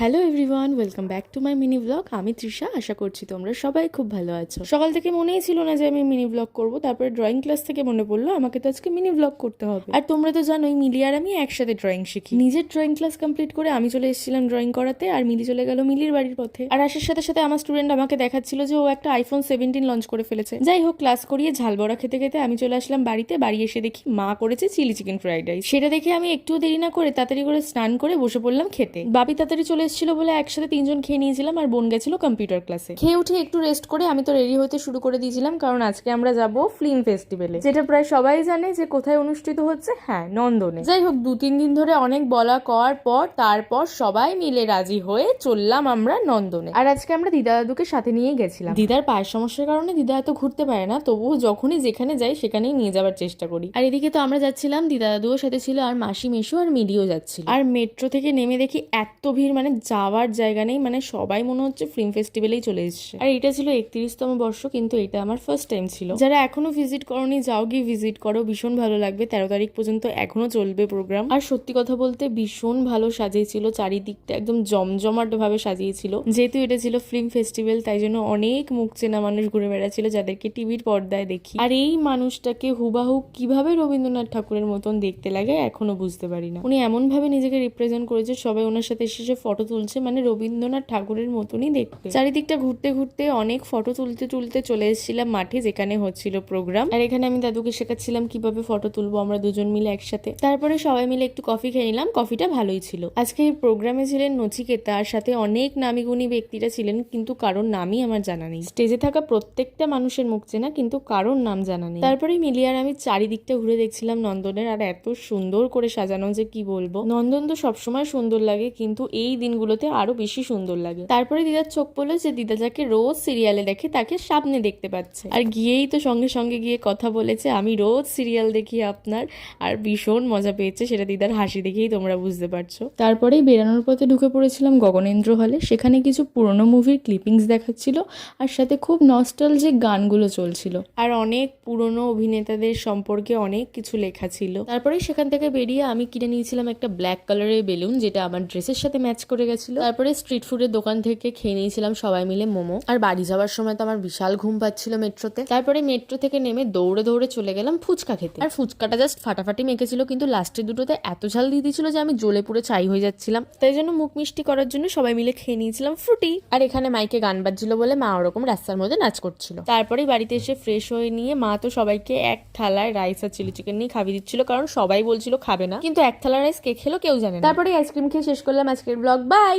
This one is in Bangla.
Hello everyone, welcome back to my mini blog. আমি তৃষা। আশা করছি তোমরা সবাই খুব ভালো আছো। সকাল থেকে মনেই ছিল না যে আমি মিনি ব্লগ করব, তারপরে ড্রয়িং ক্লাস থেকে মনে পড়লো আমাকে তো আজকে মিনি ব্লগ করতে হবে। আর তোমরা তো জানোই মিলি আর আমি একসাথে ড্রয়িং শিখি। নিজের ড্রয়িং ক্লাস কমপ্লিট করে আমি চলে এসেছিলাম ড্রয়িং করাতে, আর মিলি চলে গেল মিলির বাড়ির পথে। আর আসার সাথে সাথে আমার স্টুডেন্ট আমাকে দেখাচ্ছিল যে ও একটা আইফোন 17 লঞ্চ করে ফেলেছে। যাই হোক, ক্লাস করিয়ে ঝাল বড়া খেতে খেতে আমি চলে আসলাম বাড়িতে। বাড়ি এসে দেখি মা করেছে চিলি চিকেন ফ্রাইড রাইস। সেটা দেখে আমি একটু দেরি না করে তাড়াতাড়ি করে স্নান করে বসে পড়লাম খেতে। বাবি তাড়াতাড়ি চলে এসেছিল বলে একসাথে 3 জন খেয়ে নিয়েছিলাম, আর বোন গেছিল কম্পিউটার ক্লাসে। খেয়ে উঠে একটু রেস্ট করে আমি তো রেডি হতে শুরু করে দিয়েছিলাম, কারণ আজকে আমরা যাব ফিল্ম ফেস্টিভ্যালে, যেটা প্রায় সবাই জানে যে কোথায় অনুষ্ঠিত হচ্ছে। হ্যাঁ, নন্দনে। যাই হোক, 2-3 দিন ধরে অনেক বলা করার পর তারপর সবাই মিলে রাজি হয়ে চললাম আমরা নন্দনে। আর আজকে আমরা দিদা দাদুকে সাথে নিয়ে গেছিলাম। দিদার পায়ের সমস্যার কারণে দিদা এত ঘুরতে পারে না, তবুও যখনই যেখানে যাই সেখানেই নিয়ে যাওয়ার চেষ্টা করি। আর এদিকে তো আমরা যাচ্ছিলাম, দিদা দাদুও সাথে ছিল, আর মাসি মেশো আর মিডিও যাচ্ছিল। আর মেট্রো থেকে নেমে দেখি এত ভিড়, মানে যাওয়ার জায়গা নেই। মানে সবাই মনে হচ্ছে ফিল্ম ফেস্টিভ্যালেই চলে এসেছে। আর এটা ছিল 31তম বর্ষ, কিন্তু এটা আমার ফার্স্ট টাইম ছিল। যারা এখনো ভিজিট করোনি, যাও গিয়ে ভিজিট করো, ভীষণ ভালো লাগবে। 13 তারিখ পর্যন্ত এখনো চলবে প্রোগ্রাম। আর সত্যি কথা বলতে ভীষণ ভালো সাজিয়েছিল, চারিদিকটা একদম জমজমাট ভাবে সাজিয়েছিল। যেহেতু এটা ছিল ফিল্ম ফেস্টিভ্যাল, তাই জন্য অনেক মুখ চেনা মানুষ ঘুরে বেড়াচ্ছিল, যাদেরকে টিভির পর্দায় দেখি। আর এই মানুষটাকে হুবাহু কিভাবে রবীন্দ্রনাথ ঠাকুরের মতন দেখতে লাগে এখনো বুঝতে পারি না। উনি এমন ভাবে নিজেকে রিপ্রেজেন্ট করেছে, সবাই ওনার সাথে এসে ফটো তুলছে, মানে রবীন্দ্রনাথ ঠাকুরের মতনই দেখতে। চারিদিকটা ঘুরতে ঘুরতে অনেক ফটো তুলতে তুলতে চলে এসেছিলাম মাঠে, যেখানে হচ্ছিল প্রোগ্রাম। আর এখানে আমি দাদুকে শেখাচ্ছিলাম কিভাবে ফটো তুলবো আমরা দুজন মিলে একসাথে। তারপরে সবাই মিলে একটু কফি খেয়ে নিলাম, কফিটা ভালোই ছিল। আজকে এই প্রোগ্রামে ছিলেন নচিকেতা, আর সাথে অনেক নামি গুণী ব্যক্তিরা ছিলেন, কিন্তু কারোর নামই আমার জানা নেই। স্টেজে থাকা প্রত্যেকটা মানুষের মুখ চেনা, কিন্তু কারোর নাম জানা নেই। তারপরে মিলিয়ে আর আমি চারিদিকটা ঘুরে দেখছিলাম নন্দনের, আর এত সুন্দর করে সাজানো যে কি বলবো। নন্দন তো সবসময় সুন্দর লাগে, কিন্তু এই দিনগুলোতে আরো বেশি সুন্দর লাগে। তারপরে দিদার চোখ পড়লো যে দিদা যাকে রোজ সিরিয়ালে দেখে তাকে সামনে দেখতে পাচ্ছে, আর গিয়েই তো সঙ্গে সঙ্গে গিয়ে কথা বলেছে আমি রোজ সিরিয়াল দেখি আপনার, আর ভীষণ মজা পেয়েছে। সেটা দিদার হাসি দেখেই তোমরা বুঝতে পারছো। তারপরেই বেরানোর পথে ঢুকে পড়েছিলাম গগনেন্দ্র হলে। সেখানে কিছু পুরনো মুভির ক্লিপিংস দেখাচ্ছিল, আর সাথে খুব নস্টালজিক গানগুলো চলছিল, আর অনেক পুরনো অভিনেতাদের সম্পর্কে অনেক কিছু লেখা ছিল। তারপরে সেখান থেকে বেরিয়ে আমি কিনে নিয়েছিলাম একটা ব্ল্যাক কালারের বেলুন, যেটা আমার ড্রেসের সাথে ম্যাচ করে গেছিল। তারপরে স্ট্রিট ফুডের দোকান থেকে খেয়ে নিয়েছিলাম সবাই মিলে মোমো। আর বাড়ি যাওয়ার সময় তো আমার বিশাল ঘুম পাচ্ছিল মেট্রোতে। তারপরে মেট্রো থেকে নেমে দৌড়ে দৌড়ে চলে গেলাম ফুচকা খেতে। আর ফুচকাটা জাস্ট ফাটাফাটি মেখেছিল, কিন্তু লাস্টের দুটোতে এত ঝাল দিয়ে দিয়েছিল যে আমি জ্বলে পুরো ছাই হয়ে যাচ্ছিলাম। তাই জন্য মুখ মিষ্টি করার জন্য সবাই মিলে খেয়ে নিয়েছিলাম ফ্রুটি। আর এখানে মাইকে গান বাজছিল বলে মা ওরকম রাস্তার মধ্যে নাচ করছিল। তারপরেই বাড়িতে এসে ফ্রেশ হয়ে নিয়ে মা তো সবাইকে এক থালায় রাইস আর চিলি চিকেন নিয়ে খাইয়ে দিচ্ছিল, কারণ সবাই বলছিল খাবে না, কিন্তু এক থালা রাইস কে খেলো কেউ জানে না। তারপরে আইসক্রিম খেয়ে শেষ করলাম আজকের ব্লগ। বাই।